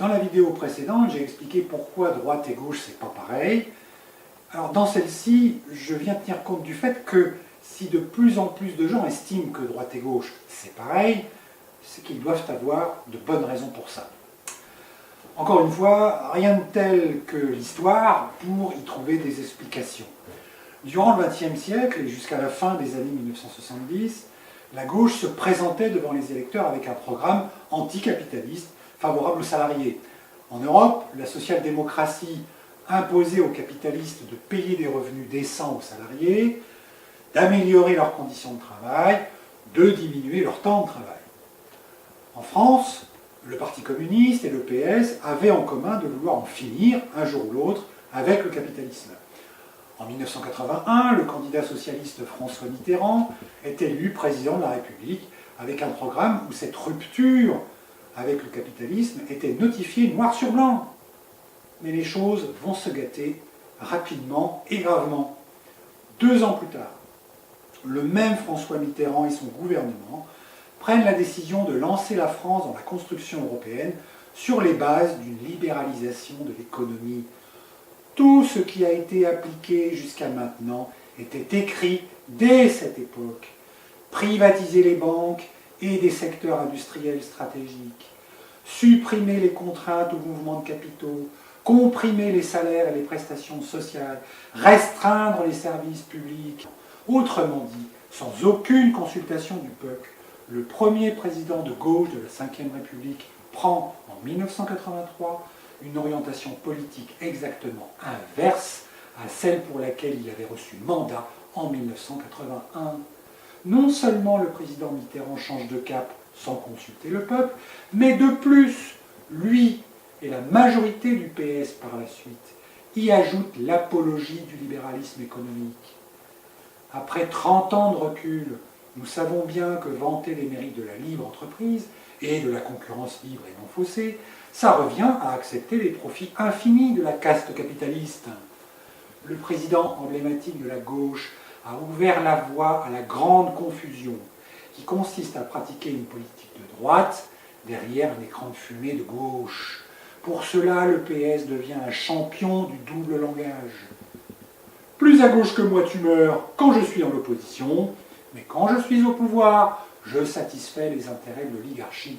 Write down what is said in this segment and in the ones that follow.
Dans la vidéo précédente, j'ai expliqué pourquoi droite et gauche, c'est pas pareil. Alors dans celle-ci, je viens tenir compte du fait que si de plus en plus de gens estiment que droite et gauche, c'est pareil, c'est qu'ils doivent avoir de bonnes raisons pour ça. Encore une fois, rien de tel que l'histoire pour y trouver des explications. Durant le XXe siècle et jusqu'à la fin des années 1970, la gauche se présentait devant les électeurs avec un programme anticapitaliste favorable aux salariés. En Europe, la social-démocratie imposait aux capitalistes de payer des revenus décents aux salariés, d'améliorer leurs conditions de travail, de diminuer leur temps de travail. En France, le Parti communiste et le PS avaient en commun de vouloir en finir, un jour ou l'autre, avec le capitalisme. En 1981, le candidat socialiste François Mitterrand est élu président de la République avec un programme où cette rupture avec le capitalisme était notifiée noir sur blanc. Mais les choses vont se gâter rapidement et gravement. 2 ans plus tard, le même François Mitterrand et son gouvernement prennent la décision de lancer la France dans la construction européenne sur les bases d'une libéralisation de l'économie. Tout ce qui a été appliqué jusqu'à maintenant était écrit dès cette époque. Privatiser les banques et des secteurs industriels stratégiques, supprimer les contraintes au mouvement de capitaux, comprimer les salaires et les prestations sociales, restreindre les services publics. Autrement dit, sans aucune consultation du peuple, le premier président de gauche de la Ve République prend en 1983 une orientation politique exactement inverse à celle pour laquelle il avait reçu mandat en 1981. Non seulement le président Mitterrand change de cap sans consulter le peuple, mais de plus, lui et la majorité du PS par la suite y ajoutent l'apologie du libéralisme économique. Après 30 ans de recul, nous savons bien que vanter les mérites de la libre entreprise et de la concurrence libre et non faussée, ça revient à accepter les profits infinis de la caste capitaliste. Le président emblématique de la gauche a ouvert la voie à la grande confusion qui consiste à pratiquer une politique de droite derrière un écran de fumée de gauche. Pour cela, le PS devient un champion du double langage. Plus à gauche que moi tu meurs quand je suis dans l'opposition, mais quand je suis au pouvoir, je satisfais les intérêts de l'oligarchie.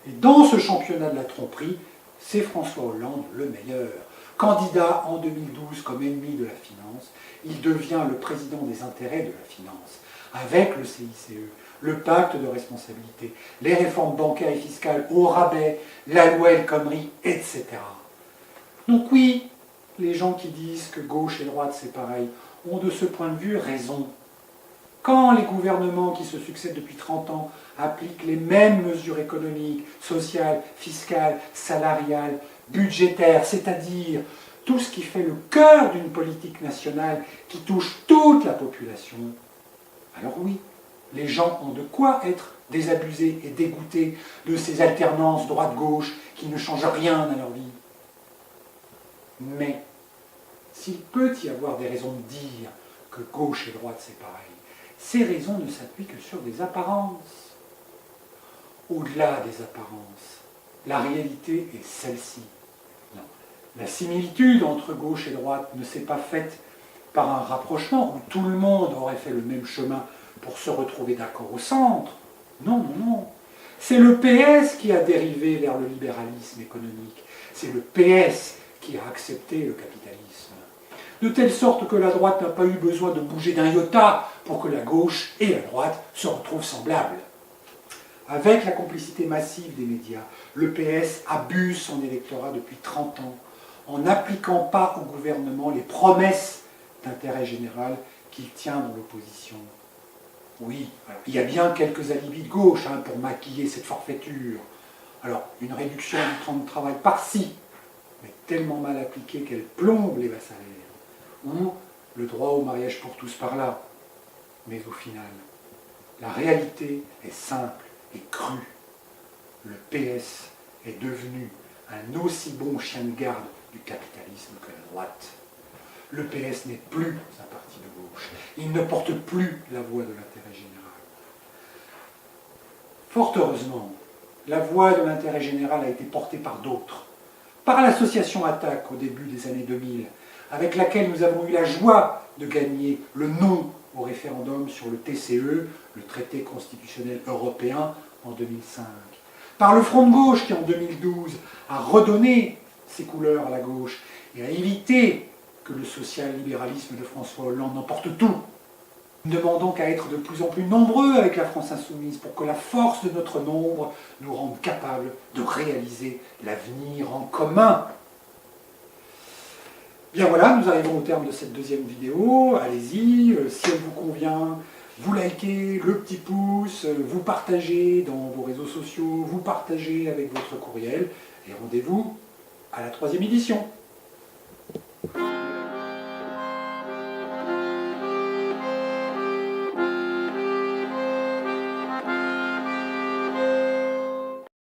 Et dans ce championnat de la tromperie, c'est François Hollande le meilleur. Candidat en 2012 comme ennemi de la finance, il devient le président des intérêts de la finance, avec le CICE, le pacte de responsabilité, les réformes bancaires et fiscales au rabais, la loi El Khomri, etc. Donc oui, les gens qui disent que gauche et droite c'est pareil ont de ce point de vue raison. Quand les gouvernements qui se succèdent depuis 30 ans appliquent les mêmes mesures économiques, sociales, fiscales, salariales, budgétaires, c'est-à-dire tout ce qui fait le cœur d'une politique nationale qui touche toute la population, alors oui, les gens ont de quoi être désabusés et dégoûtés de ces alternances droite-gauche qui ne changent rien à leur vie. Mais s'il peut y avoir des raisons de dire que gauche et droite c'est pareil, ces raisons ne s'appuient que sur des apparences. Au-delà des apparences, la réalité est celle-ci. Non. La similitude entre gauche et droite ne s'est pas faite par un rapprochement où tout le monde aurait fait le même chemin pour se retrouver d'accord au centre. Non, non, non. C'est le PS qui a dérivé vers le libéralisme économique. C'est le PS qui a accepté le capitalisme. De telle sorte que la droite n'a pas eu besoin de bouger d'un iota pour que la gauche et la droite se retrouvent semblables. Avec la complicité massive des médias, le PS abuse son électorat depuis 30 ans en n'appliquant pas au gouvernement les promesses d'intérêt général qu'il tient dans l'opposition. Oui, alors, il y a bien quelques alibis de gauche pour maquiller cette forfaiture. Alors, une réduction du temps de travail par-ci, mais tellement mal appliquée qu'elle plombe les bas salaires. Ou le droit au mariage pour tous par là. Mais au final, la réalité est simple et crue. Le PS est devenu un aussi bon chien de garde du capitalisme que la droite. Le PS n'est plus un parti de gauche. Il ne porte plus la voix de l'intérêt général. Fort heureusement, la voix de l'intérêt général a été portée par d'autres. Par l'association Attaque au début des années 2000, avec laquelle nous avons eu la joie de gagner le non au référendum sur le TCE, le traité constitutionnel européen, en 2005. Par le Front de gauche qui, en 2012, a redonné ses couleurs à la gauche et a évité que le social-libéralisme de François Hollande n'emporte tout. Nous ne demandons qu'à être de plus en plus nombreux avec la France insoumise pour que la force de notre nombre nous rende capables de réaliser l'avenir en commun. Bien voilà, nous arrivons au terme de cette deuxième vidéo. Allez-y, si elle vous convient, vous likez, le petit pouce, vous partagez dans vos réseaux sociaux, vous partagez avec votre courriel, et rendez-vous à la 3e édition.